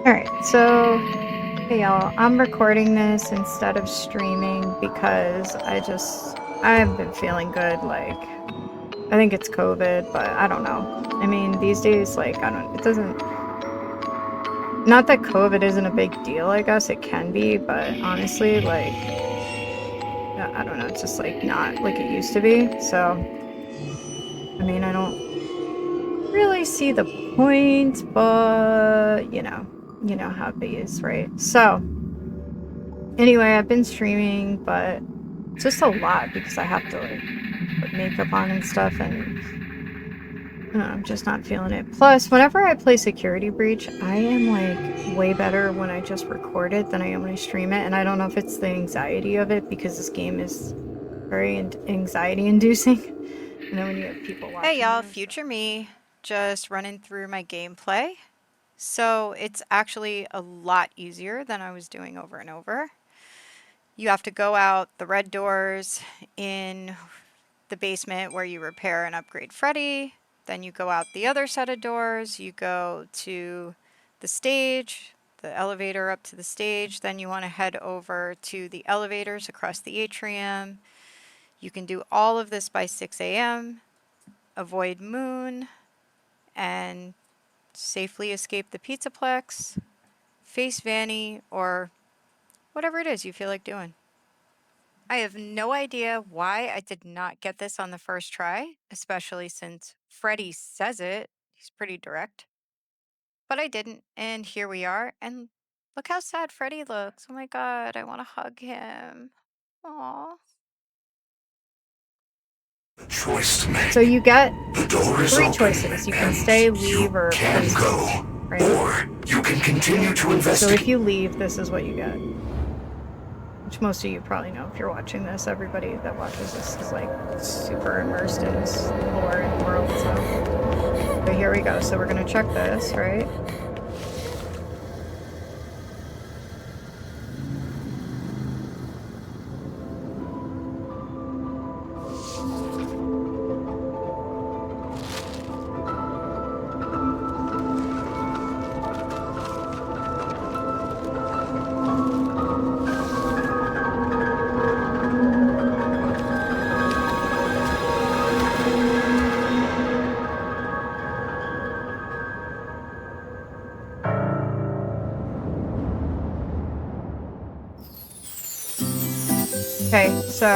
Alright, so, hey y'all, I'm recording this instead of streaming because I've been feeling good, like, I think it's COVID, but I don't know. I mean, these days, like, it doesn't, not that COVID isn't a big deal, I guess it can be, but honestly, like, I don't know, it's just, like, not like it used to be, so, I mean, I don't really see the point, but, you know how it is, right? So, anyway, I've been streaming, but it's just a lot because I have to like put makeup on and stuff, and I'm just not feeling it. Plus, whenever I play Security Breach, I am like way better when I just record it than I am when I stream it, and I don't know if it's the anxiety of it because this game is very anxiety inducing. And then when you have people Hey watching you y'all, and stuff. future me, just running through my gameplay. So it's actually a lot easier than I was doing over and over. You have to go out the red doors in the basement where you repair and upgrade Freddy. Then you go out the other set of doors. You go to the stage, the elevator up to the stage. Then you want to head over to the elevators across the atrium. You can do all of this by 6 a.m. Avoid Moon and safely escape the Pizzaplex, face Vanny, or whatever it is you feel like doing. I have no idea why I did not get this on the first try, especially since Freddy says it. He's pretty direct. But I didn't, and here we are, and look how sad Freddy looks. Oh my god, I want to hug him. Aww. Choice to make. So you get The door is 3 open, choices. You can and stay, you leave, or play can stage, go. right? Or you can continue to So investigate. if you leave, this is what you get. Which most of you probably know if you're watching this. Everybody that watches this is like super immersed in this lore and world. So here we go. So we're gonna check this, right? Okay, so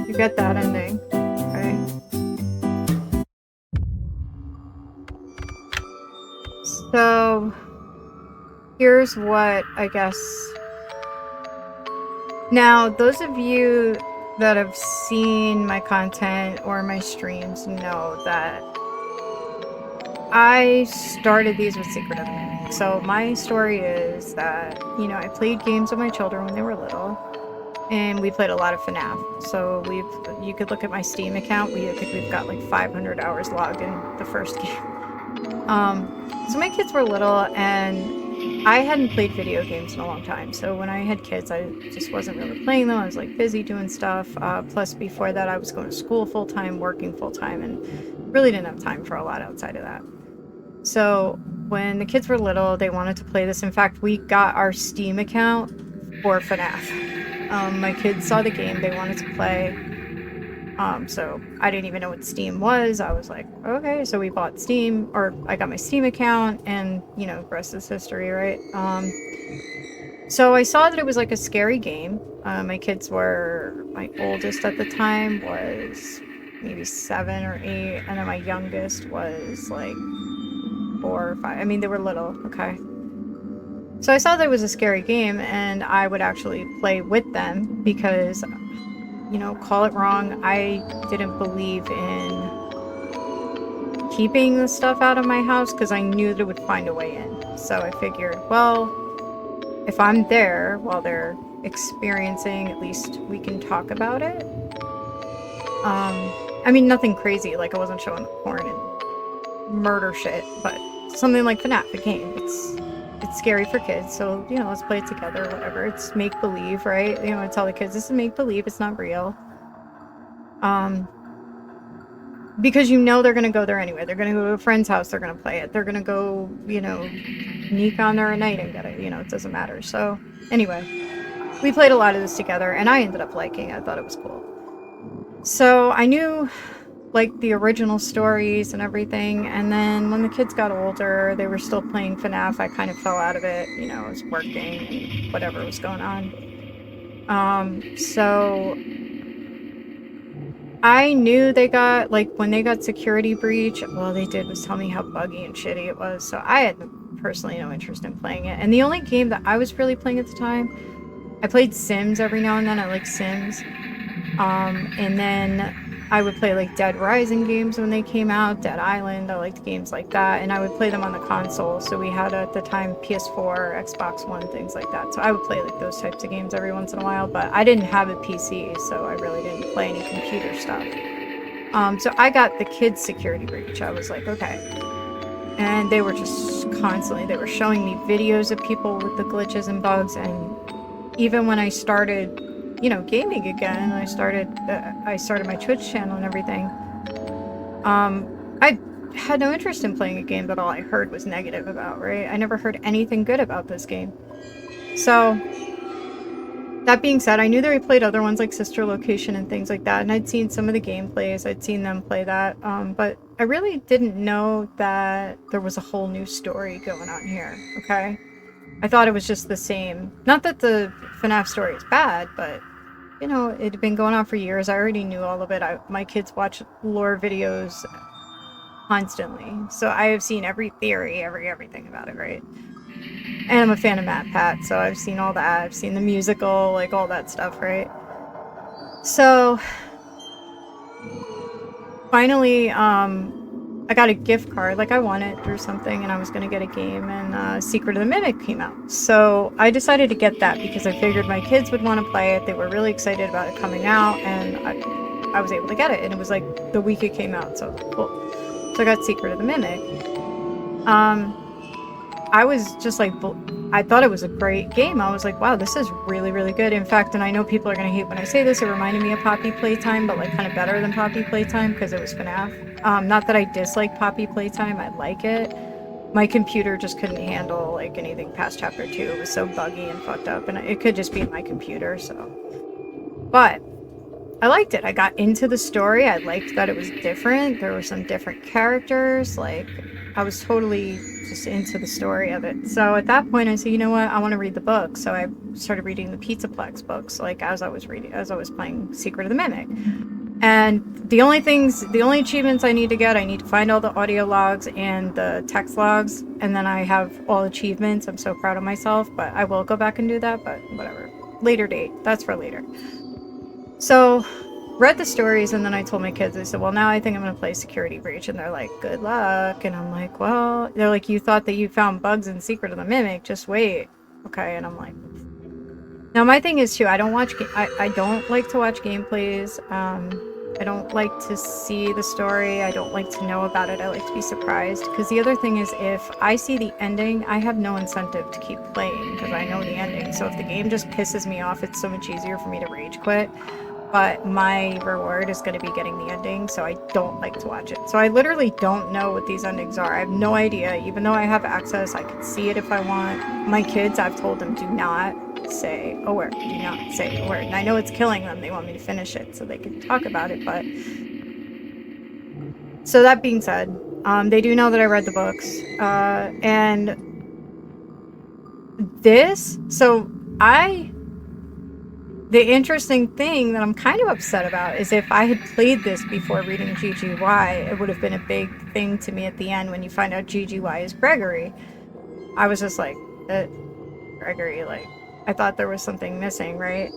you get that ending, right? So here's what I guess. Now, those of you that have seen my content or my streams know that I started these with Secret of the Mimic. So my story is that, I played games with my children when they were little, and we played a lot of FNAF. So you could look at my Steam account. I think we've got like 500 hours logged in the first game. So my kids were little, and I hadn't played video games in a long time. So when I had kids, I just wasn't really playing them. I was like busy doing stuff. Plus, before that, I was going to school full time, working full time, and really didn't have time for a lot outside of that. So when the kids were little, they wanted to play this. In fact, we got our Steam account for FNAF. My kids saw the game, they wanted to play. So I didn't even know what Steam was. I was like, okay, so we bought Steam, or I got my Steam account, and the rest is history, right? So I saw that it was like a scary game. My oldest at the time was maybe 7 or 8, and then my youngest was like 4 or 5. I mean, they were little, okay? So I saw that it was a scary game, and I would actually play with them because, call it wrong, I didn't believe in keeping the stuff out of my house because I knew that it would find a way in. So I figured, well, if I'm there while they're experiencing, at least we can talk about it. I mean, nothing crazy, like I wasn't showing porn and murder shit, but something like FNAF, a game. It's scary for kids, so let's play it together, whatever. It's make believe, right? I tell the kids this is make believe, it's not real. because you know they're going to go there anyway. They're going to go to a friend's house. They're going to play it. They're going to go, you know, sneak on there at night and get it. You know, it doesn't matter. So anyway, we played a lot of this together, and I ended up liking it. I thought it was cool. So I knew, like, the original stories and everything, and then when the kids got older, they were still playing FNAF. I kind of fell out of it. You know, I was working and whatever was going on. So I knew they got, like, when they got Security Breach, all they did was tell me how buggy and shitty it was, so I had personally no interest in playing it. And the only game that I was really playing at the time, I played Sims every now and then. I like Sims. And then I would play, like, Dead Rising games when they came out, Dead Island. I liked games like that, and I would play them on the console. So we had, at the time, PS4, Xbox One, things like that. So I would play, like, those types of games every once in a while, but I didn't have a PC, so I really didn't play any computer stuff. So I got the kids' Security Breach. I was like, okay. And they were just constantly, they were showing me videos of people with the glitches and bugs, and even when I started, you know, gaming again, I started my Twitch channel and everything, I had no interest in playing a game that all I heard was negative about, right? I never heard anything good about this game. So, that being said, I knew that we played other ones like Sister Location and things like that, and I'd seen some of the gameplays, I'd seen them play that, but I really didn't know that there was a whole new story going on here, okay? I thought it was just the same. Not that the FNAF story is bad, but, you know, it had been going on for years. I already knew all of it. My kids watch lore videos constantly, so I have seen every theory, everything about it, right? And I'm a fan of Matt Pat, so I've seen all that. I've seen the musical, like, all that stuff, right? So, finally, I got a gift card, like I won it through something, and I was gonna get a game, and Secret of the Mimic came out. So I decided to get that because I figured my kids would want to play it. They were really excited about it coming out, and I was able to get it, and it was like the week it came out, so cool. So I got Secret of the Mimic. I was just like, I thought it was a great game. I was like, wow, this is really, really good. In fact, and I know people are going to hate when I say this, it reminded me of Poppy Playtime, but like kind of better than Poppy Playtime because it was FNAF. Not that I dislike Poppy Playtime, I like it. My computer just couldn't handle like anything past chapter 2. It was so buggy and fucked up, and it could just be my computer, so. But I liked it. I got into the story. I liked that it was different. There were some different characters. Like, I was totally just into the story of it. So at that point, I said, you know what? I want to read the book. So I started reading the Pizzaplex books, like as I was playing Secret of the Mimic. And the only achievements I need to get, I need to find all the audio logs and the text logs, and then I have all achievements. I'm so proud of myself, but I will go back and do that, but whatever. Later date. That's for later. So, read the stories, and then I told my kids, I said, well, now I think I'm going to play Security Breach, and they're like, good luck, and I'm like, well, they're like, you thought that you found bugs in Secret of the Mimic, just wait, okay, and I'm like, now my thing is, too, I don't like to watch gameplays, I don't like to see the story, I don't like to know about it, I like to be surprised, because the other thing is, if I see the ending, I have no incentive to keep playing, because I know the ending, so if the game just pisses me off, it's so much easier for me to rage quit. But my reward is going to be getting the ending, so I don't like to watch it. So I literally don't know what these endings are. I have no idea. Even though I have access, I can see it if I want. My kids, I've told them, do not say a word. Do not say a word. And I know it's killing them. They want me to finish it so they can talk about it, but... So that being said, they do know that I read the books. And this... So the interesting thing that I'm kind of upset about is if I had played this before reading GGY, it would have been a big thing to me at the end when you find out GGY is Gregory. I was just like, Gregory, like, I thought there was something missing, right?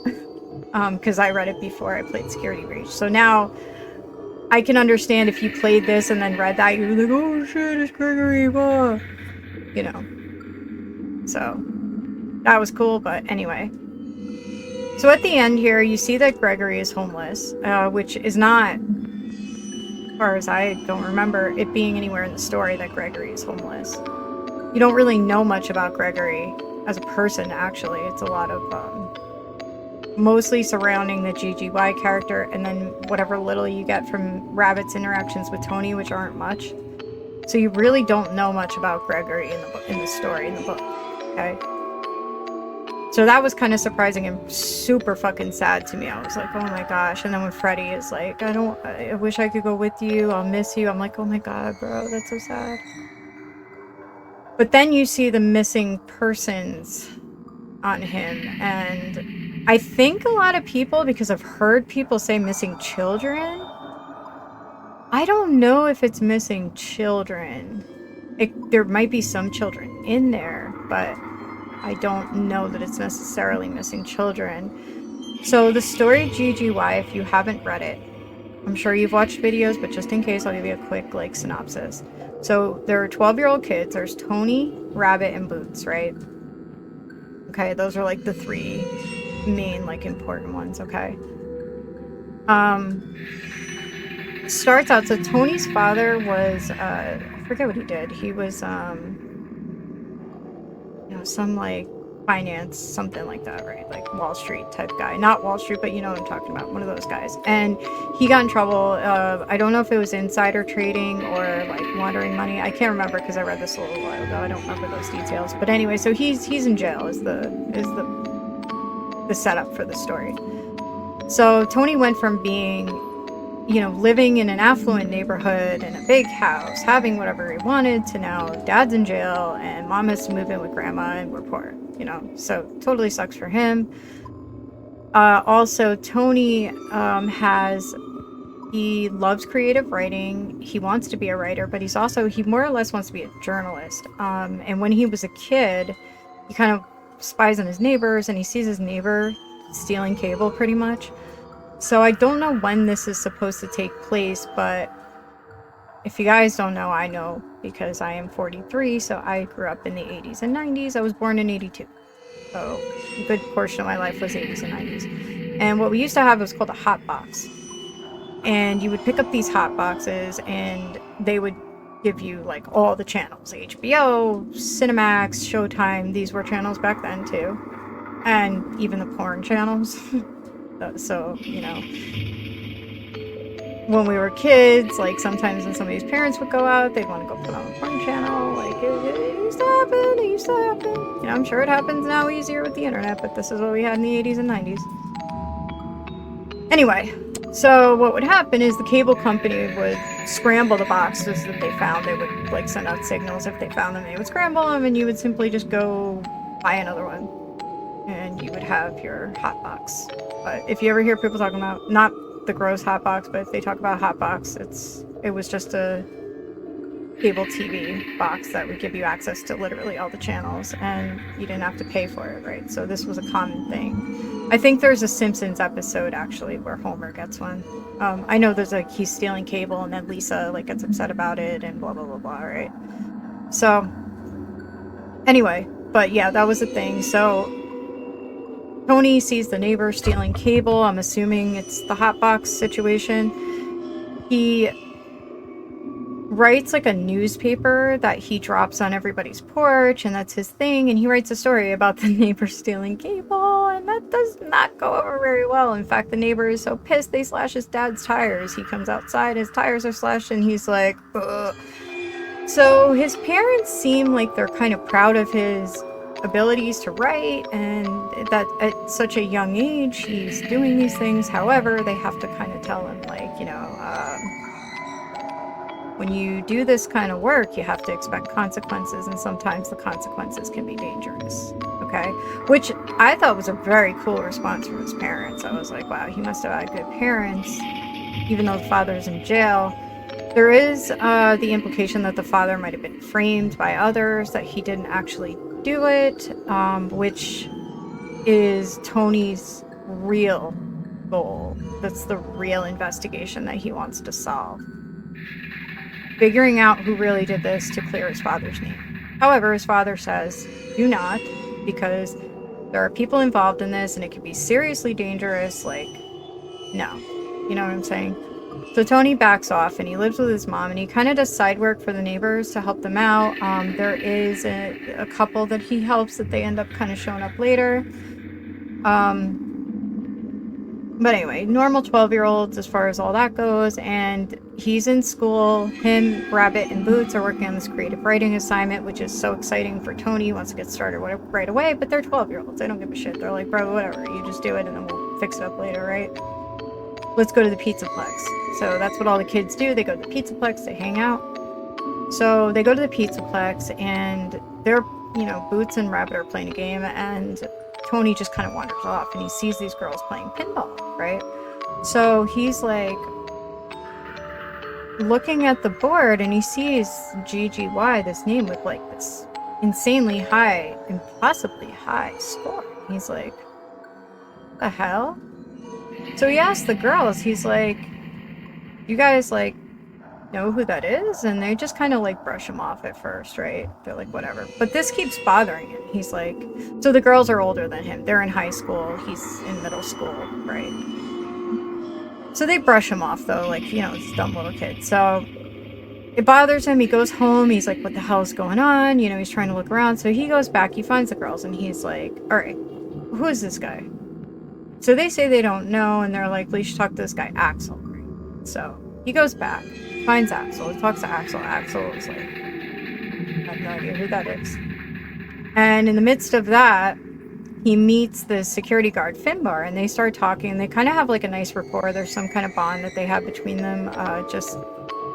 Because I read it before I played Security Breach. So now, I can understand if you played this and then read that, you're like, oh shit, it's Gregory, blah. You know. So, that was cool, but anyway. So at the end here, you see that Gregory is homeless, which is not, as far as I don't remember, it being anywhere in the story that Gregory is homeless. You don't really know much about Gregory as a person, actually. It's a lot of, mostly surrounding the GGY character, and then whatever little you get from Rabbit's interactions with Tony, which aren't much. So you really don't know much about Gregory in the story, in the book, okay? So that was kind of surprising and super fucking sad to me. I was like, oh my gosh. And then when Freddie is like, I wish I could go with you. I'll miss you. I'm like, oh my God, bro, that's so sad. But then you see the missing persons on him. And I think a lot of people, because I've heard people say missing children, I don't know if it's missing children. There might be some children in there, but I don't know that it's necessarily missing children. So the story GGY, if you haven't read it, I'm sure you've watched videos, but just in case, I'll give you a quick like synopsis. So there are 12-year-old kids. There's Tony, Rabbit, and Boots, right? Okay, those are like the three main like important ones, okay? Starts out, so Tony's father was I forget what he did. He was you know, some like finance, something like that, right? Like Wall Street type guy. Not Wall Street, but you know what I'm talking about. One of those guys. And he got in trouble. I don't know if it was insider trading or like laundering money. I can't remember because I read this a little while ago. I don't remember those details. But anyway, so he's in jail is the setup for the story. So Tony went from being, you know, living in an affluent neighborhood in a big house, having whatever he wanted, to now dad's in jail and mom has to move in with grandma and we're poor, you know, so totally sucks for him. Also, Tony he loves creative writing. He wants to be a writer, but he more or less wants to be a journalist. And when he was a kid, he kind of spies on his neighbors and he sees his neighbor stealing cable pretty much. So I don't know when this is supposed to take place, but if you guys don't know, I know because I am 43, so I grew up in the 80s and 90s. I was born in 82. So a good portion of my life was 80s and 90s. And what we used to have was called a hot box. And you would pick up these hot boxes and they would give you like all the channels. HBO, Cinemax, Showtime. These were channels back then too. And even the porn channels. So, you know, when we were kids, like sometimes when somebody's parents would go out, they'd want to go put on a porn channel. Like it used to happen. You know, I'm sure it happens now easier with the internet, but this is what we had in the 80s and 90s. Anyway, so what would happen is the cable company would scramble the boxes that they found. They would like send out signals if they found them. They would scramble them and you would simply just go buy another one. And you would have your hot box. But if you ever hear people talking about, not the gross hot box, but if they talk about hot box, it was just a cable TV box that would give you access to literally all the channels and you didn't have to pay for it, right? So this was a common thing. I think there's a Simpsons episode actually where Homer gets one. I know there's like he's stealing cable and then Lisa like gets upset about it and blah blah blah blah, right? So anyway, but yeah, that was a thing. So Tony sees the neighbor stealing cable. I'm assuming it's the hotbox situation. He writes like a newspaper that he drops on everybody's porch, and that's his thing. And he writes a story about the neighbor stealing cable, and that does not go over very well. In fact, the neighbor is so pissed they slash his dad's tires. He comes outside, his tires are slashed, and he's like, ugh. So his parents seem like they're kind of proud of his abilities to write and that at such a young age he's doing these things. However, they have to kind of tell him like, you know, when you do this kind of work you have to expect consequences, and sometimes the consequences can be dangerous, okay? Which I thought was a very cool response from his parents. I was like, wow, he must have had good parents even though the father's in jail. There is the implication that the father might have been framed by others, that he didn't actually do it, which is Tony's real goal. That's the real investigation that he wants to solve. Figuring out who really did this to clear his father's name. However, his father says, do not, because there are people involved in this and it could be seriously dangerous. Like, no. You know what I'm saying? So Tony backs off and he lives with his mom and he kind of does side work for the neighbors to help them out. There is a couple that he helps that they end up kind of showing up later. But anyway, normal 12-year-olds as far as all that goes, and he's in school. Him, Rabbit, and Boots are working on this creative writing assignment, which is so exciting for Tony. He wants to get started right away, but they're 12-year-olds. They don't give a shit. They're like, bro, whatever. You just do it, and then we'll fix it up later, right? Let's go to the Pizzaplex. So that's what all the kids do. They go to the Pizzaplex. They hang out. So they go to the Pizzaplex, and they're, you know, Boots and Rabbit are playing a game, and Tony just kind of wanders off, and he sees these girls playing pinball, right? So he's like looking at the board, and he sees GGY, this name with like this insanely high, impossibly high score. He's like, the hell? So he asks the girls, he's like, you guys like know who that is? And they just kind of like brush him off at first, right? They're like, whatever. But this keeps bothering him. He's like, so the girls are older than him. They're in high school. He's in middle school, right? So they brush him off though, like, you know, it's a dumb little kid. So it bothers him. He goes home. He's like, what the hell is going on? You know, he's trying to look around. So he goes back. He finds the girls and he's like, all right, who is this guy? So they say they don't know. And they're like, we should talk to this guy, Axel. Right? So he goes back, finds Axel. He talks to Axel. Axel is like, I have no idea who that is. And in the midst of that, he meets the security guard, Finbar, and they start talking. They kind of have like a nice rapport. There's some kind of bond that they have between them, just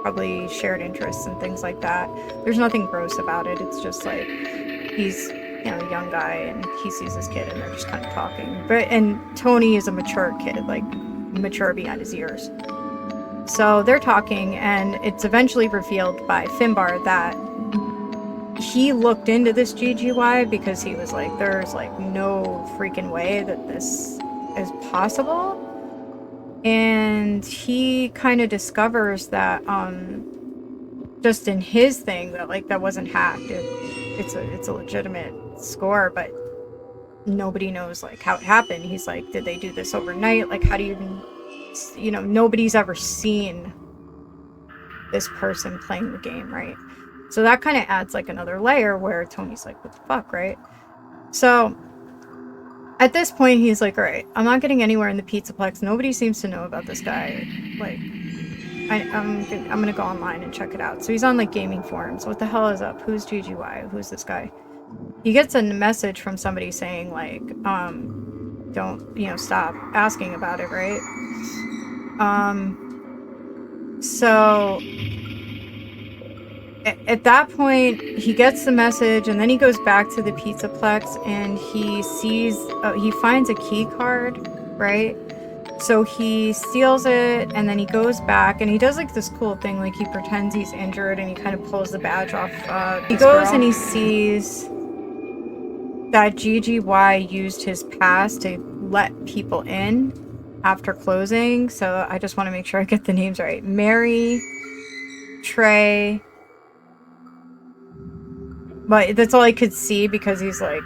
probably shared interests and things like that. There's nothing gross about it. It's just like he's, you know, a young guy and he sees this kid and they're just kind of talking. And Tony is a mature kid, like mature beyond his years. So they're talking, and it's eventually revealed by Finbar that he looked into this GGY because he was like, there's like no freaking way that this is possible. And he kind of discovers that just in his thing that like that wasn't hacked. It's a legitimate score, but nobody knows like how it happened. He's like, did they do this overnight? Like, how do you even, you know, nobody's ever seen this person playing the game, right? So that kind of adds like another layer where Tony's like, what the fuck, right? So at this point, he's like, all right, I'm not getting anywhere in the Pizzaplex. Nobody seems to know about this guy. Like, I'm gonna go online and check it out. So he's on like gaming forums. What the hell is up? Who's GGY? Who's this guy? He gets a message from somebody saying like, don't, you know, stop asking about it, right? So at that point, he gets the message, and then he goes back to the Pizzaplex, and he sees, he finds a key card, right? So he steals it, and then he goes back, and he does like this cool thing, like he pretends he's injured, and he kind of pulls the badge off. He goes and he sees that GGY used his pass to let people in after closing. So I just want to make sure I get the names right. Mary, Trey. But that's all I could see because he's like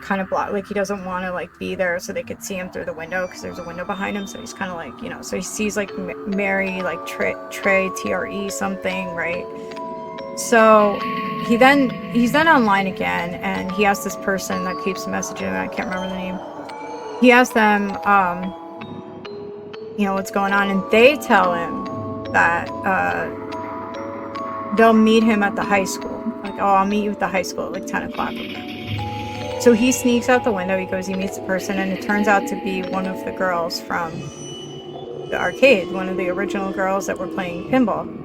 kind of blocked. Like he doesn't want to like be there so they could see him through the window because there's a window behind him. So he's kind of like, you know, so he sees like Mary, like Trey, TRE something, right? So he's then online again, and he asks this person that keeps messaging him, I can't remember the name. He asks them, you know, what's going on, and they tell him that they'll meet him at the high school. Like, oh, I'll meet you at the high school at like 10 o'clock. So he sneaks out the window, he goes, he meets the person, and it turns out to be one of the girls from the arcade, one of the original girls that were playing pinball.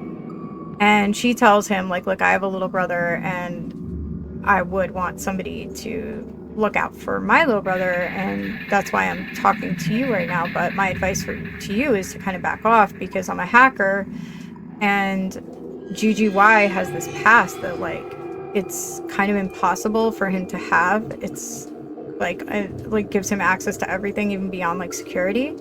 And she tells him, like, look, I have a little brother, and I would want somebody to look out for my little brother, and that's why I'm talking to you right now. But my advice to you is to kind of back off, because I'm a hacker, and GGY has this past that, like, it's kind of impossible for him to have. It's, like, it gives him access to everything, even beyond, like, security.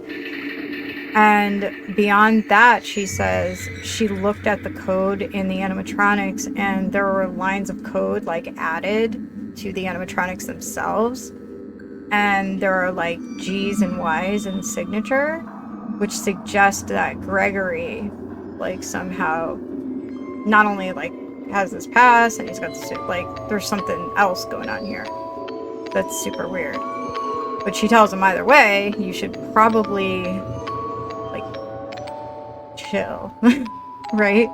And beyond that, she says she looked at the code in the animatronics, and there were lines of code like added to the animatronics themselves. And there are like G's and Y's in the signature, which suggest that Gregory like somehow not only like has this pass and he's got this, like there's something else going on here that's super weird. But she tells him either way, you should probably, like, chill, right?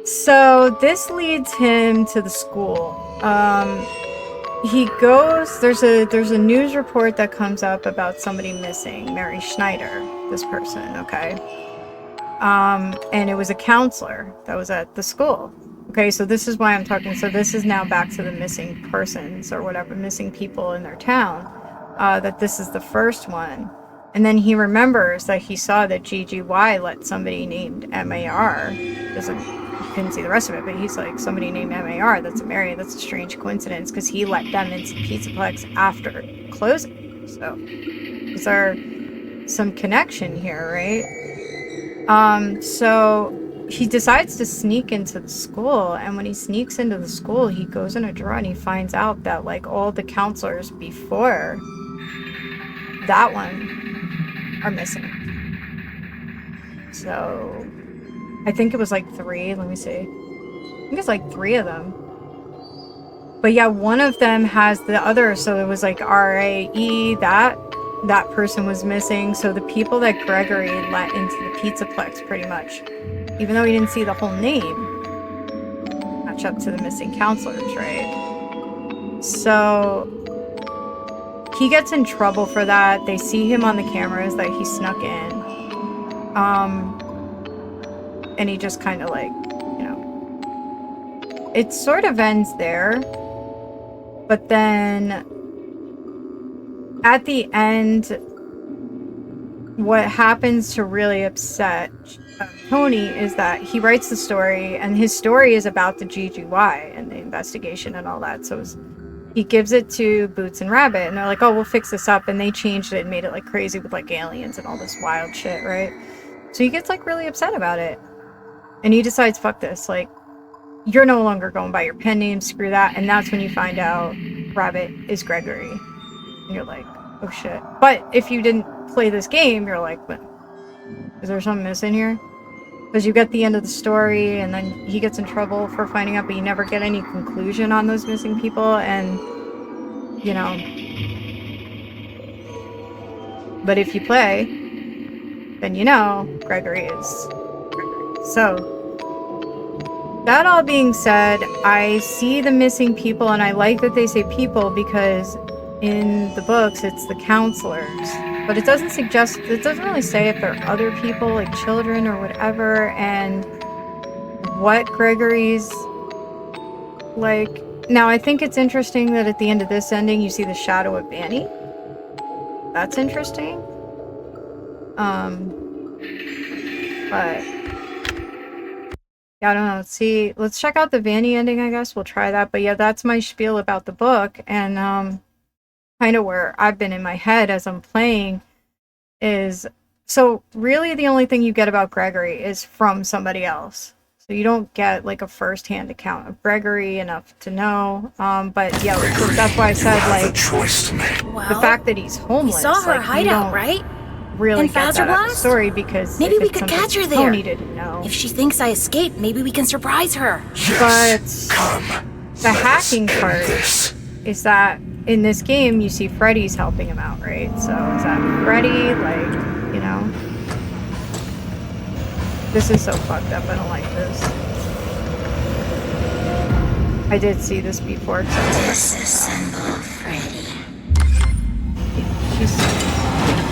So this leads him to the school. He goes, there's a news report that comes up about somebody missing, Mary Schneider, this person, okay? And it was a counselor that was at the school. Okay, so this is why I'm talking. So this is now back to the missing persons or whatever, missing people in their town. That this is the first one. And then he remembers that he saw that GGY let somebody named MAR. You couldn't see the rest of it, but he's like, somebody named MAR, that's a strange coincidence because he let them into the Pizzaplex after closing. So, is there some connection here, right? So he decides to sneak into the school, and when he sneaks into the school, he goes in a drawer and he finds out that, like, all the counselors before that one are missing. So I think it was like 3, let me see. I think it's like 3 of them. But yeah, one of them has the other, so it was like RAE, that person was missing. So the people that Gregory let into the Pizzaplex, pretty much, even though he didn't see the whole name, match up to the missing counselors, right? So he gets in trouble for that. They see him on the cameras that he snuck in. And he just kind of, like, you know, it sort of ends there. But then at the end, what happens to really upset Tony is that he writes the story, and his story is about the GGY and the investigation and all that. So he gives it to Boots and Rabbit, and they're like, oh, we'll fix this up. And they changed it and made it, like, crazy with, like, aliens and all this wild shit, right? So he gets, like, really upset about it. And he decides, fuck this. Like, you're no longer going by your pen name, screw that. And that's when you find out Rabbit is Gregory. And you're like, oh shit. But if you didn't play this game, you're like, what? Is there something missing here? Because you get the end of the story, and then he gets in trouble for finding out, but you never get any conclusion on those missing people, and, you know. But if you play, then you know Gregory is Gregory. So, that all being said, I see the missing people, and I like that they say people, because in the books it's the counselors. But it doesn't really say if there are other people, like children or whatever, and what Gregory's like. Now, I think it's interesting that at the end of this ending, you see the shadow of Vanny. That's interesting. But yeah, I don't know. Let's check out the Vanny ending, I guess. We'll try that. But yeah, that's my spiel about the book, and kind of where I've been in my head as I'm playing is, so really the only thing you get about Gregory is from somebody else. So you don't get, like, a first-hand account of Gregory enough to know. But yeah, Gregory, that's why I said, like, the fact that he's homeless. We saw her like, hideout, right? Really In get that out of the Fazerblast? story, because Maybe if we it's could something catch her there. Tony didn't know. If she thinks I escaped, maybe we can surprise her. Yes, But come. the hacking part This. is that in this game you see Freddy's helping him out, right? So is that Freddy, like, you know? This is so fucked up. I don't like this. I did see this before. Disassemble Freddy.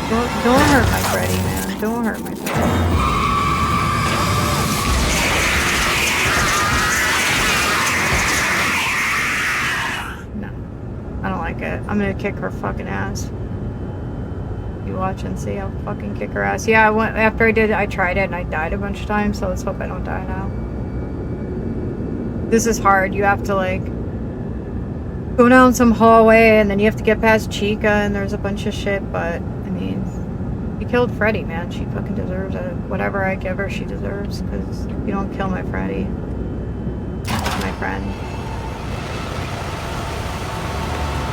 Don't hurt my Freddy, man. Don't hurt my Freddy. No. I don't like it. I'm gonna kick her fucking ass. You watch and see. I'll fucking kick her ass. Yeah, after I tried it and I died a bunch of times, so let's hope I don't die now. This is hard. You have to, like, go down some hallway, and then you have to get past Chica, and there's a bunch of shit, but, I mean, you killed Freddy, man. She fucking deserves it. Whatever I give her, she deserves, because you don't kill my Freddy. She's my friend.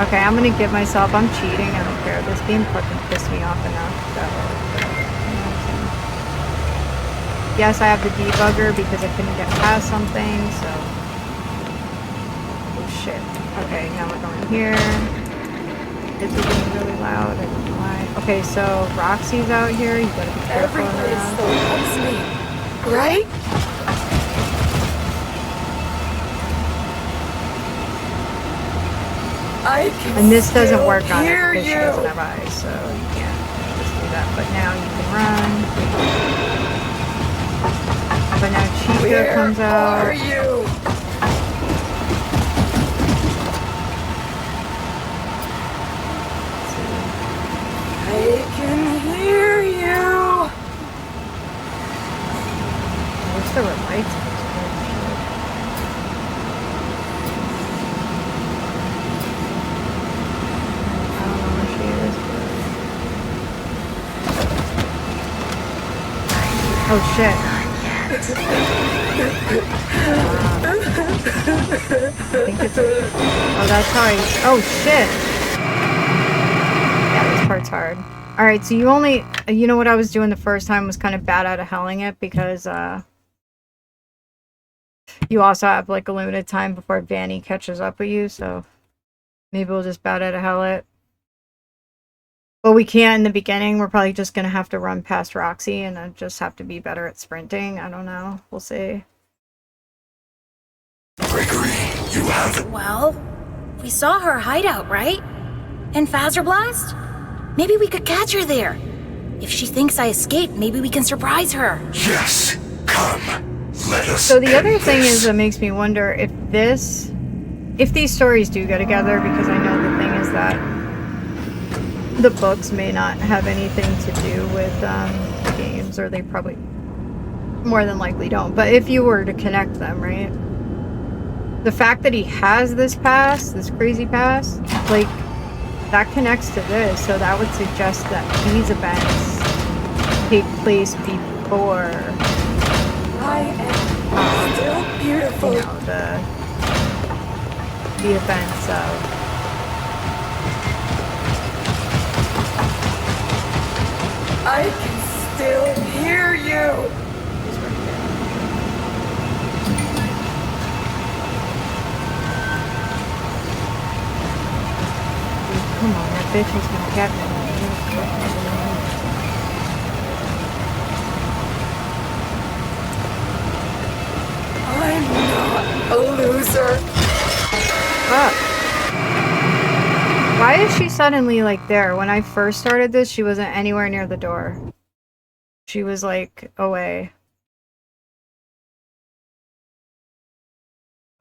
Okay, I'm gonna give myself, I'm cheating, I don't care. This game fucking pissed me off enough. Yes, I have the debugger because I couldn't get past something, so. Oh shit. Okay, now we're going here. Kids are being really loud. I don't know why. Okay, so Roxy's out here. You gotta be careful around. loves me, right? I can And this doesn't still work on hear her because she you. doesn't have eyes, so you can't just do that. But now you can run. But now Chica Where comes out. are you? I can hear you. I wish there were lights in this I don't know where she is, but... Oh shit. I think it's... Oh, that's how I... Oh shit! Yeah, this part's hard. Alright, so you only... You know what I was doing the first time was kind of bad out of helling it because, you also have, like, a limited time before Vanny catches up with you, so... Maybe we'll just bad out of hell it. But we can't in the beginning. We're probably just gonna have to run past Roxy and then just have to be better at sprinting. I don't know. We'll see. Gregory, you have... Well, we saw her hideout, right? In Blast? Maybe we could catch her there. If she thinks I escaped, maybe we can surprise her. Yes, come. Let us So the other end thing this. is that makes me wonder if these stories do go together, because I know the thing is that the books may not have anything to do with the games, or they probably more than likely don't. But if you were to connect them, right? The fact that he has this pass, this crazy pass, like, that connects to this, so that would suggest that these events take place before, I am still beautiful. you know, the events of... I can still hear you. Come on, that bitch is gonna catch me. I'm not a loser. Fuck. Why is she suddenly, like, there? When I first started this, she wasn't anywhere near the door. She was, like, away.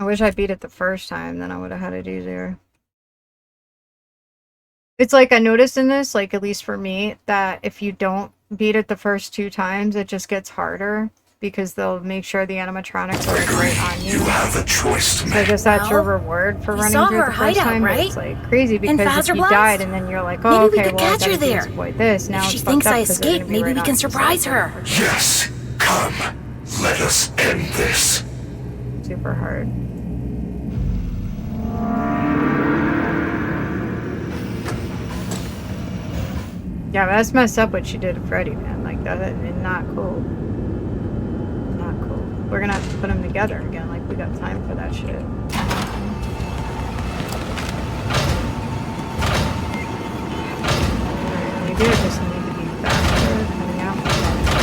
I wish I beat it the first time, then I would have had it easier. It's like I noticed in this, like, at least for me, that if you don't beat it the first 2 times, it just gets harder. Because they'll make sure the animatronics are, like, right on you. You have a choice to So I make. guess that's your Well, reward for we running saw through it her the first hideout, time. But right? it's, like, crazy because if you Blast? died and then you're like, oh, Maybe we okay, could well, I catch her gotta there. exploit this. Now If it's she fucked thinks up I 'cause they're gonna escaped, be maybe right we on can you, so surprise it's her. Yes, come. Let us end this. super hard. Yeah, but that's messed up what she did to Freddy, man. Like, that is not cool. Not cool. We're gonna have to put them together again. Like, we got time for that shit. Maybe I just need to be faster coming out.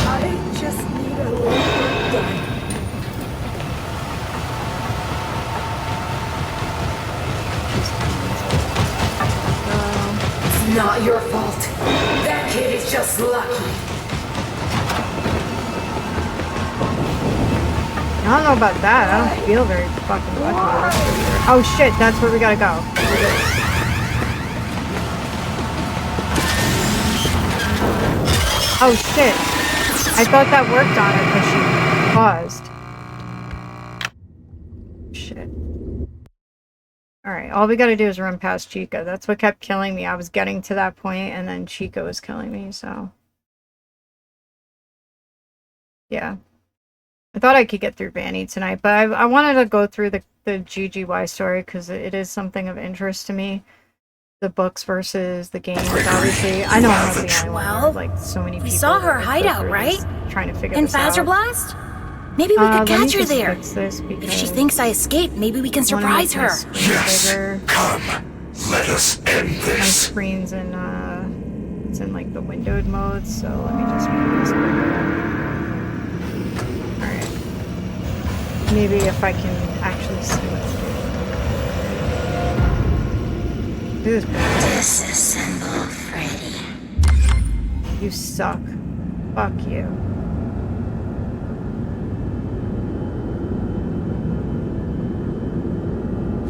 I just need a little done. It's not your fault. That kid is just lucky. I don't know about that. I don't feel very fucking lucky. Oh shit, that's where we gotta go. Oh shit. I thought that worked on her because she paused. Shit. Alright, all we gotta do is run past Chica. That's what kept killing me. I was getting to that point and then Chica was killing me, so. Yeah. I thought I could get through Vanny tonight, but I wanted to go through the GGY story because it is something of interest to me. The books versus the games, obviously. I know I'm not the only one. Well, Like, so many people. We saw her that go hideout, through right? this, trying to figure In this out. Blast? Maybe we could Let me catch her just there. fix this If she because thinks I escaped, maybe we can I wanna make surprise my her. screen Yes, bigger. come. Let us end My this. screen's in, it's in like the windowed mode, so let me just make this bigger. Alright. Maybe if I can actually see what's doing. This is bad. Disassemble Freddy. You suck. Fuck you.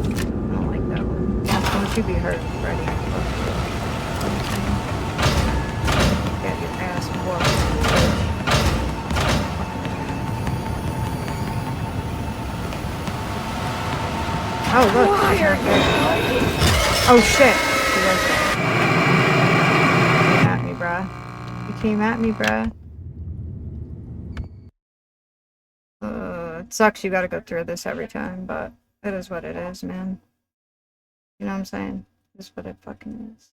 I don't like that one. Don't you be hurt, Freddy. Fuck you. Get your ass whooped. Oh, look. Why are you hiding? Oh, shit. She was there. Came at me, bruh. You came at me, bruh. It sucks you gotta go through this every time, but it is what it is, man. You know what I'm saying? It is what it fucking is.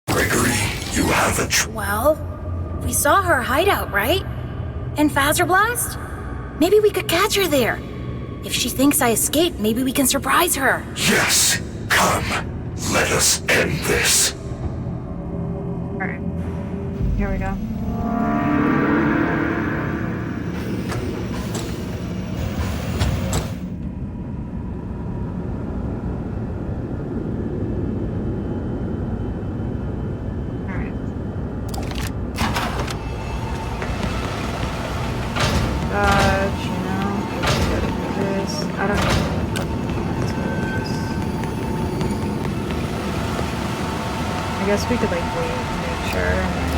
Gregory, you have a Well, we saw her hideout, right? In Blast? Maybe we could catch her there. If she thinks I escaped, maybe we can surprise her. Yes, come. Let us end this. Alright. Here we go. Alright. Dodge, you know. Gotta do this. I don't know what the fuck I guess we could like wait and make sure and then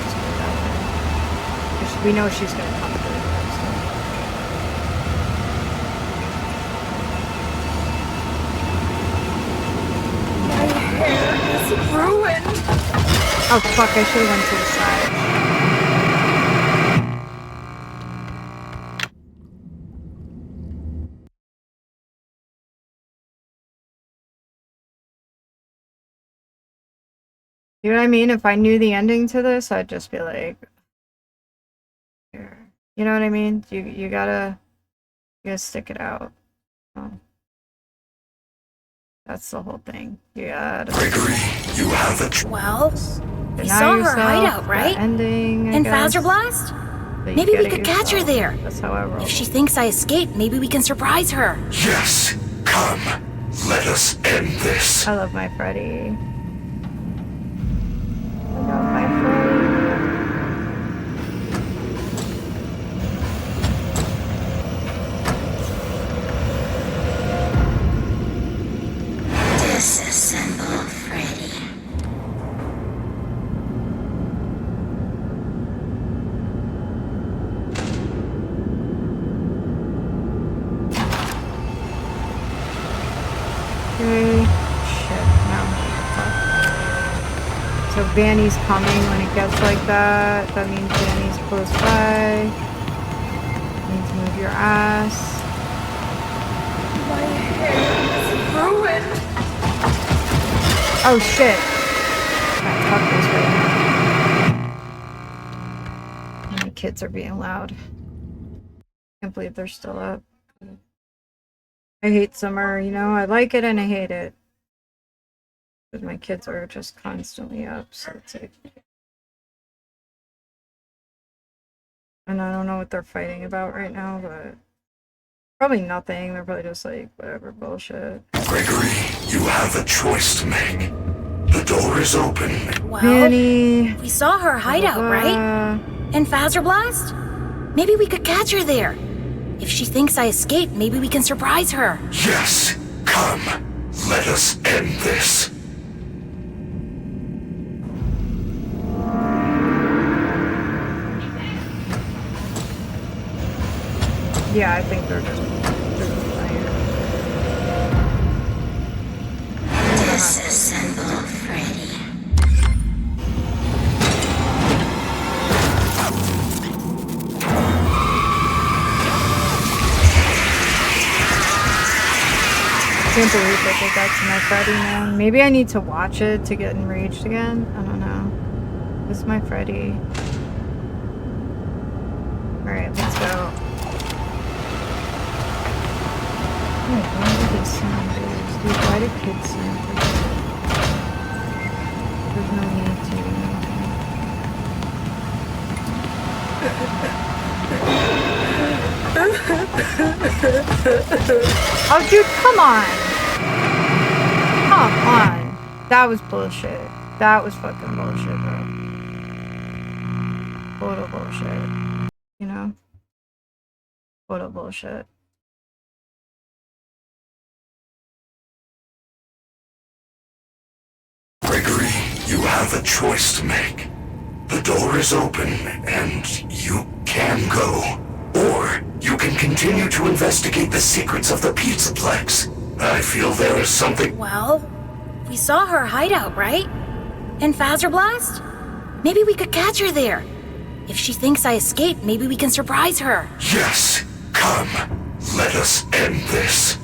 just go that way. 'Cause we know she's gonna come through there, so. My hair is ruined. Oh fuck, I should've went to the side. You know what I mean? If I knew the ending to this, I'd just be like, here. You know what I mean? You gotta stick it out. Oh. That's the whole thing. You gotta Gregory, you have a Well, we deny saw her yourself hideout, the right? ending, I In guess, Blast? but you Maybe we get it could catch her yourself. there. That's how I roll. If she thinks I escaped, maybe we can surprise her. Yes, come. Let us end this. I love my Freddy. I love my Freddy. Disassemble Freddy. Okay. Shit, no. Fuck. So Vanny's coming when it gets like that. That means Vanny's close by. You need to move your ass. My hair is ruined. Oh shit! Can't fuck this right now. My kids are being loud. Can't believe they're still up. I hate summer, you know? I like it and I hate it. Because my kids are just constantly up, so it's like... And I don't know what they're fighting about right now, but... Probably nothing. They're probably just like, whatever, bullshit. Gregory, you have a choice to make. The door is open. Well, Vanny... we saw her hideout, right? In Blast? Maybe we could catch her there. If she thinks I escaped, maybe we can surprise her. Yes, come. Let us end this. Yeah, I think they're just playing. Disassemble Freddy. I can't believe that they got to my Freddy, man. Maybe I need to watch it to get enraged again. I don't know. This is my Freddy. Alright, let's go. Oh, why do they sound weird? Dude, why do kids sound weird? There's no need to. Oh, dude, come on! Come on! That was bullshit. That was fucking bullshit, bro. Total bullshit. You know? Total bullshit. Gregory, you have a choice to make. The door is open, and you can go. Or you can continue to investigate the secrets of the Pizzaplex. I feel there is something... Well, we saw her hideout, right? In Blast? Maybe we could catch her there. If she thinks I escaped, maybe we can surprise her. Yes, come. Let us end this.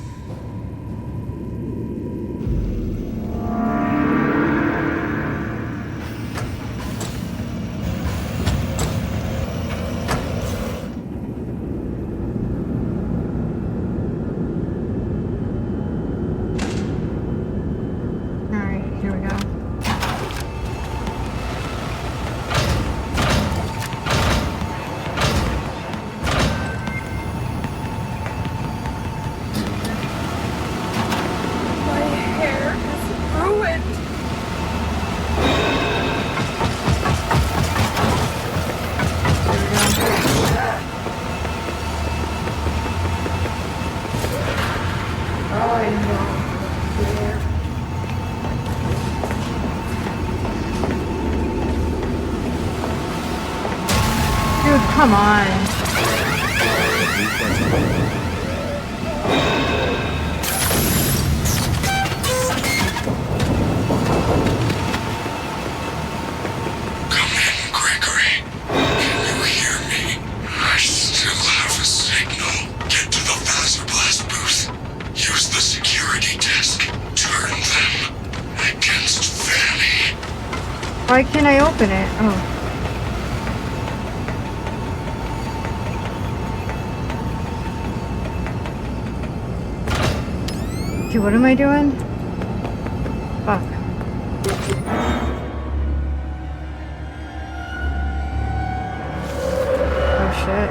Come on. Come in, Gregory. Can you hear me? I still have a signal. Get to the Blast booth. Use the security desk. Turn them against Vanny. Why can't I open it? Oh. What am I doing? Fuck. Oh shit.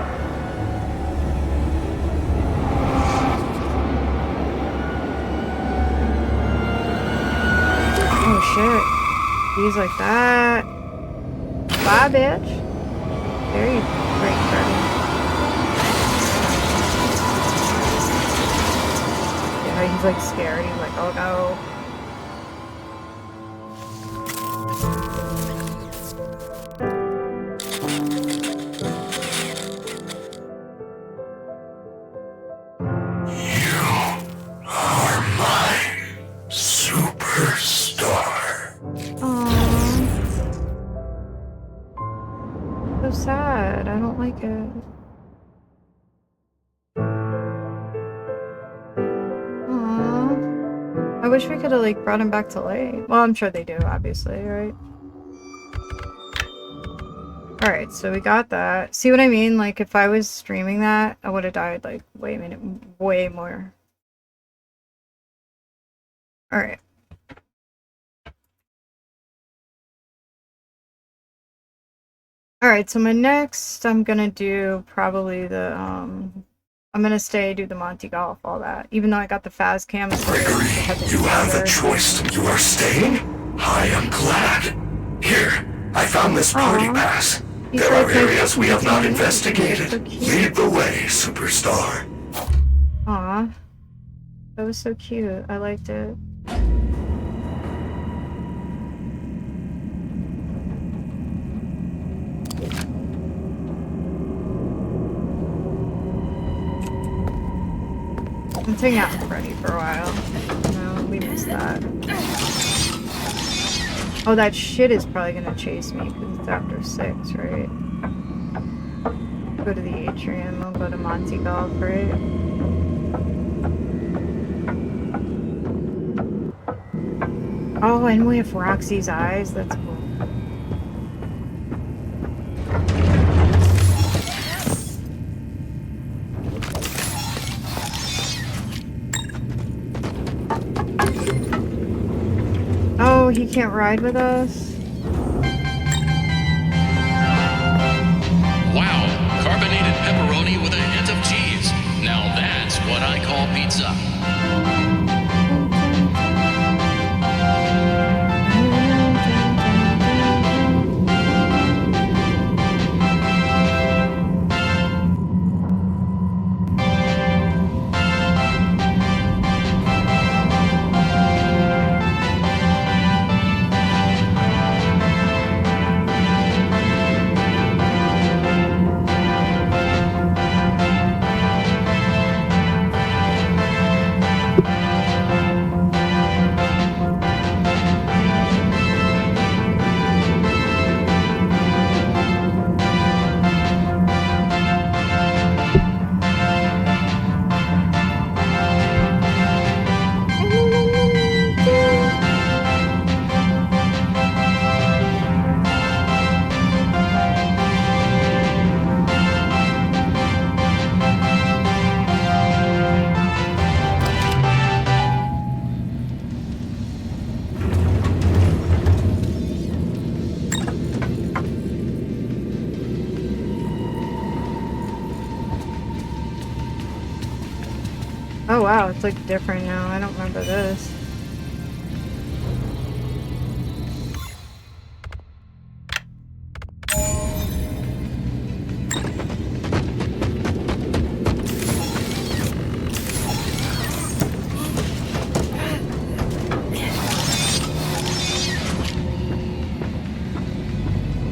Oh shit. He's like that. Bye, bitch. Very great Freddy. He's like scared. He's like, oh no. You are my superstar. Aww. So sad. I don't like it. I wish we could have like brought him back to life. Well, I'm sure they do, obviously, right? Alright, so we got that. See what I mean? Like, if I was streaming that, I would have died like way more. Alright. Alright, so my next, I'm gonna do probably the, I'm gonna do the Monty Golf, all that. Even though I got the Faz cam. Gregory, you have a choice. You are staying? I am glad. Here, I found this party pass. There are areas we have not investigated. Lead the way, superstar. Aw. That was so cute. I liked it. I'm taking out Freddy for a while. No, we missed that. Oh, that shit is probably gonna chase me because it's after 6, right? Go to the atrium, I'll go to Monty Golf, right? Oh, and we have Roxy's eyes, that's cool. can't ride with us? Wow, carbonated pepperoni with a hint of cheese. Now that's what I call pizza. Oh wow, it's like different now. I don't remember this.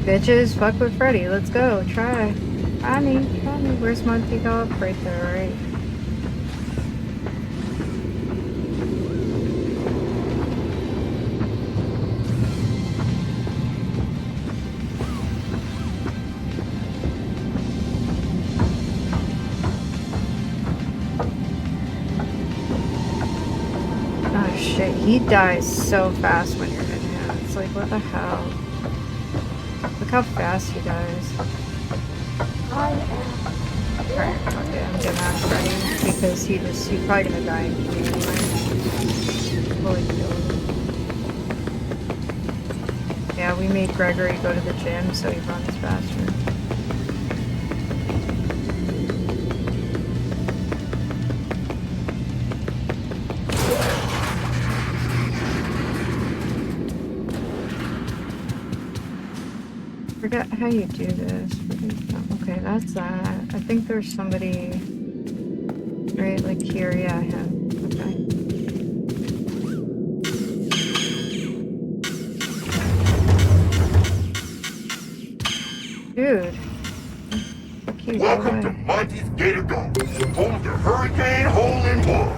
Bitches, fuck with Freddy. Let's go. Try. Bonnie. Where's Monty Golf? Right there, right? Oh shit, he dies so fast when you're in him. It's like, what the hell? Look how fast he dies. Alright, okay, I'm getting out of Freddy because he's probably gonna die in game anyway. Holy kill. Yeah, we made Gregory go to the gym so he runs faster. Forget how you do this. Okay, that's that. I think there's somebody right like here. Yeah, him. Okay. Dude. Fuck you, go Welcome away. to Monty's Gator Golf, home to Hurricane Hole in One.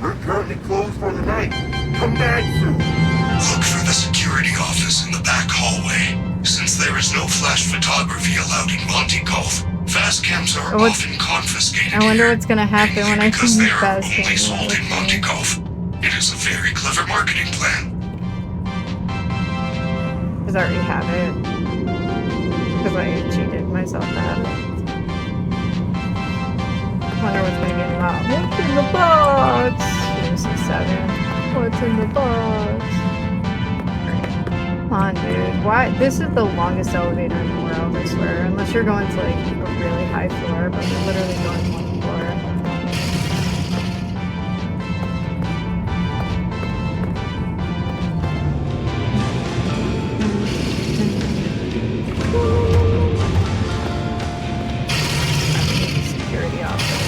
We're currently closed for the night. Come back soon. Look for the security office in the back hallway. Since there is no flash photography allowed in Monty Golf, fast cams are often confiscated. I wonder here. what's gonna happen when I Because see they are fast only cams. sold in Monty Golf. It is a very clever marketing plan. Because I already have it. Because I cheated myself to have it. I wonder what's gonna be in the box. What's in the box? Lucy 7. What's in the box? Come on, dude. Why? This is the longest elevator in the world, I swear. Unless you're going to like a really high floor, but we're literally going one floor. Security office.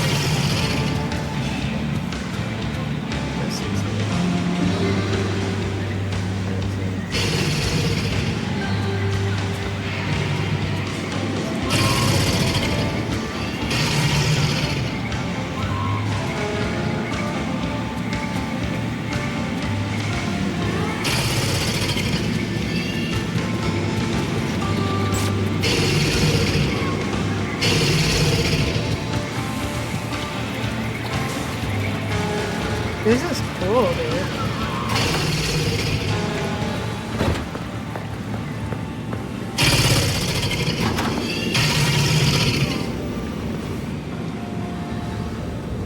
This is cool, dude.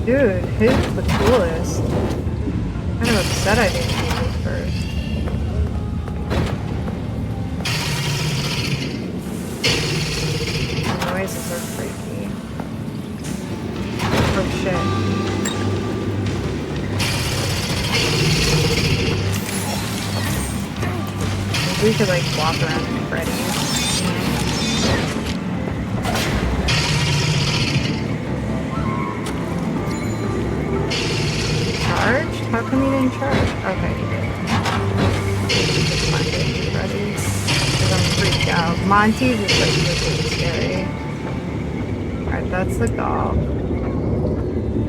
Dude, who's the coolest? I'm kind of upset I didn't do this first. we could like walk around in Freddy's. Charged? How come he didn't charge? Okay, he did. Just find it in Freddy's. Because I'm freaked out. Monty's is like really scary. Alright, that's the golf.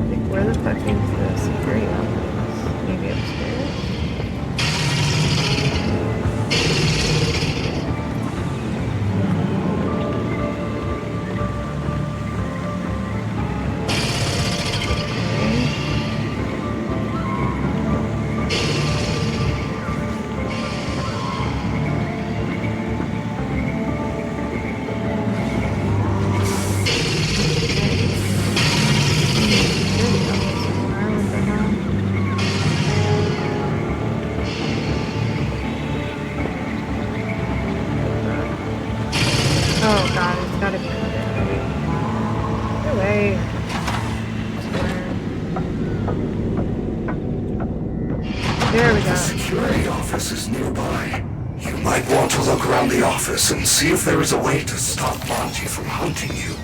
Like, where the fuck is the security office? Maybe upstairs? Oh god, it's gotta be get away. There we The go. security office is nearby. You might want to look around the office and see if there is a way to stop Monty from hunting you.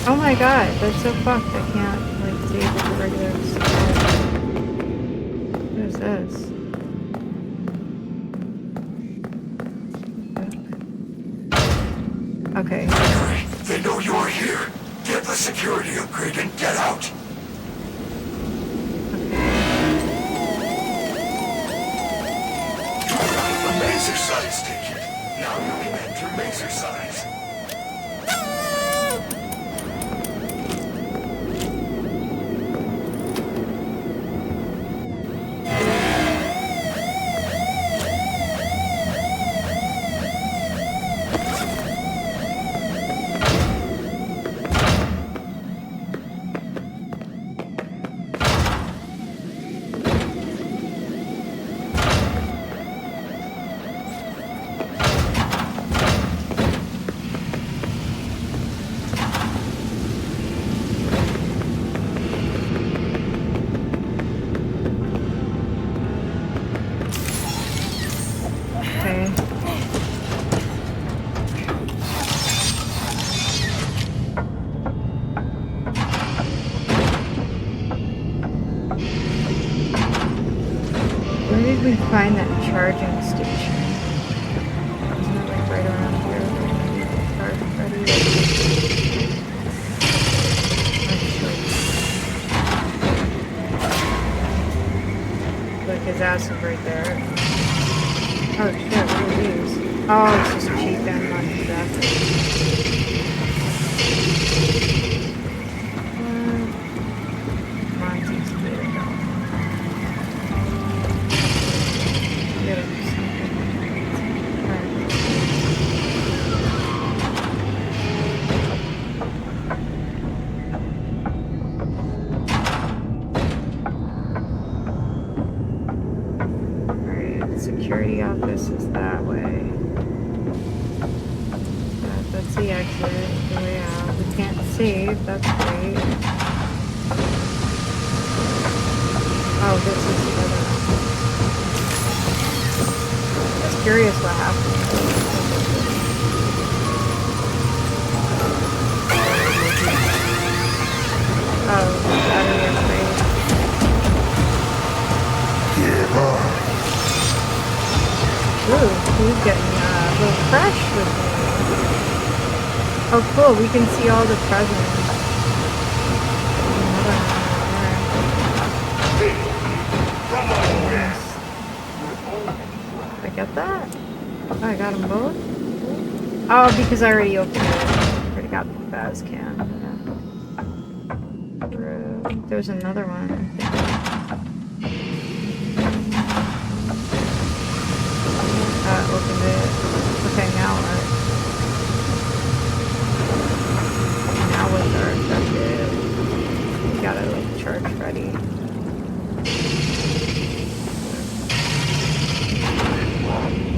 Oh my god, that's so fucked. I can't like see the regular stuff. What is this? Okay. Gregory, they know you're here. Get the security upgrade and get out. You got the Mazer size ticket. Now you can enter Mazer size. Okay. Where did we find that charging station? Isn't it like right around here? Charge Freddy. Look, his ass is right there. Oh shit, what are these? Oh, it's just cheap and money jacket. Monty's there. Get him something. Alright, security office is that way. That's the exit, the way out. We can't save, that's great. Oh, this is the other one. Just curious what happened. Oh, battery upgrade. Ooh, who's getting a little fresh with me? Oh, cool, we can see all the presents. Did I get that? Oh, I got them both? Oh, because I already opened it. I already got the Baz can. Yeah. There's another one, I think. Opened it. Okay, now what? Now what's our objective? We gotta like charge Freddy.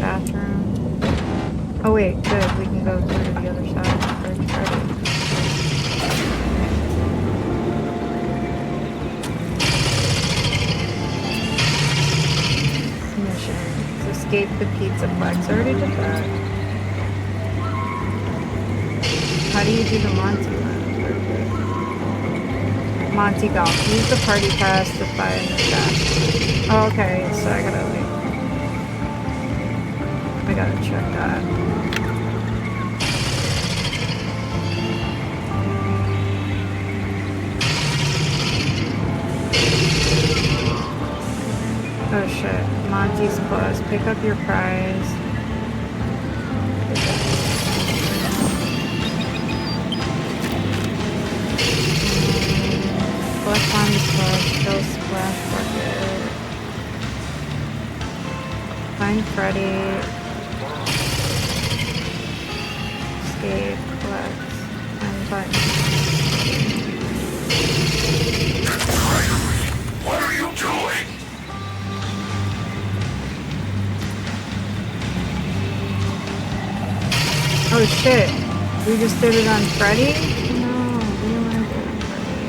Bathroom. Oh wait, good. We can go through to the other side and charge Freddy. escape the Pizzaplex. I already did that. How do you do the Monty one? Monty Golf. Use the party pass to find the staff. Oh, okay, so I gotta check that. Oh shit. Monty's closed. Pick up your prize. Collect Monty's closed. Kill Splash Bucket. Find Freddy. Escape. Collect. Find button. What are you doing? Oh shit. We just did it on Freddy? No, we don't want to do it on Freddy.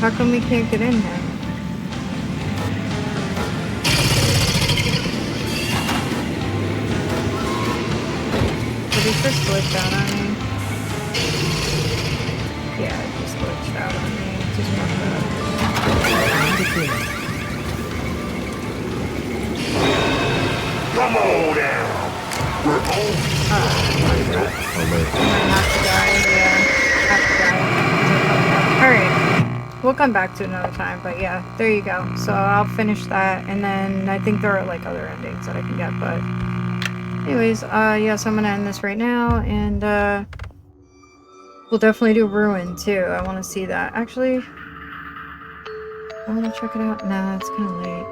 How come we can't get in here? Did it just glitch out on me? Yeah, it just glitched out on me. It just fucked up. Come on now. We're home. I might have to die. Yeah, have to die. Alright. We'll come back to it another time, but yeah, there you go. So I'll finish that, and then I think there are like other endings that I can get, but anyways, yeah, so I'm gonna end this right now, and we'll definitely do Ruin too. I want to see that. Actually, I want to check it out. Nah, it's kind of late.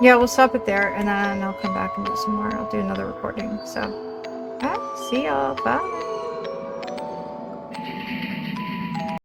Yeah, we'll stop it there, and then I'll come back and do some more. I'll do another recording. So, see y'all. Bye.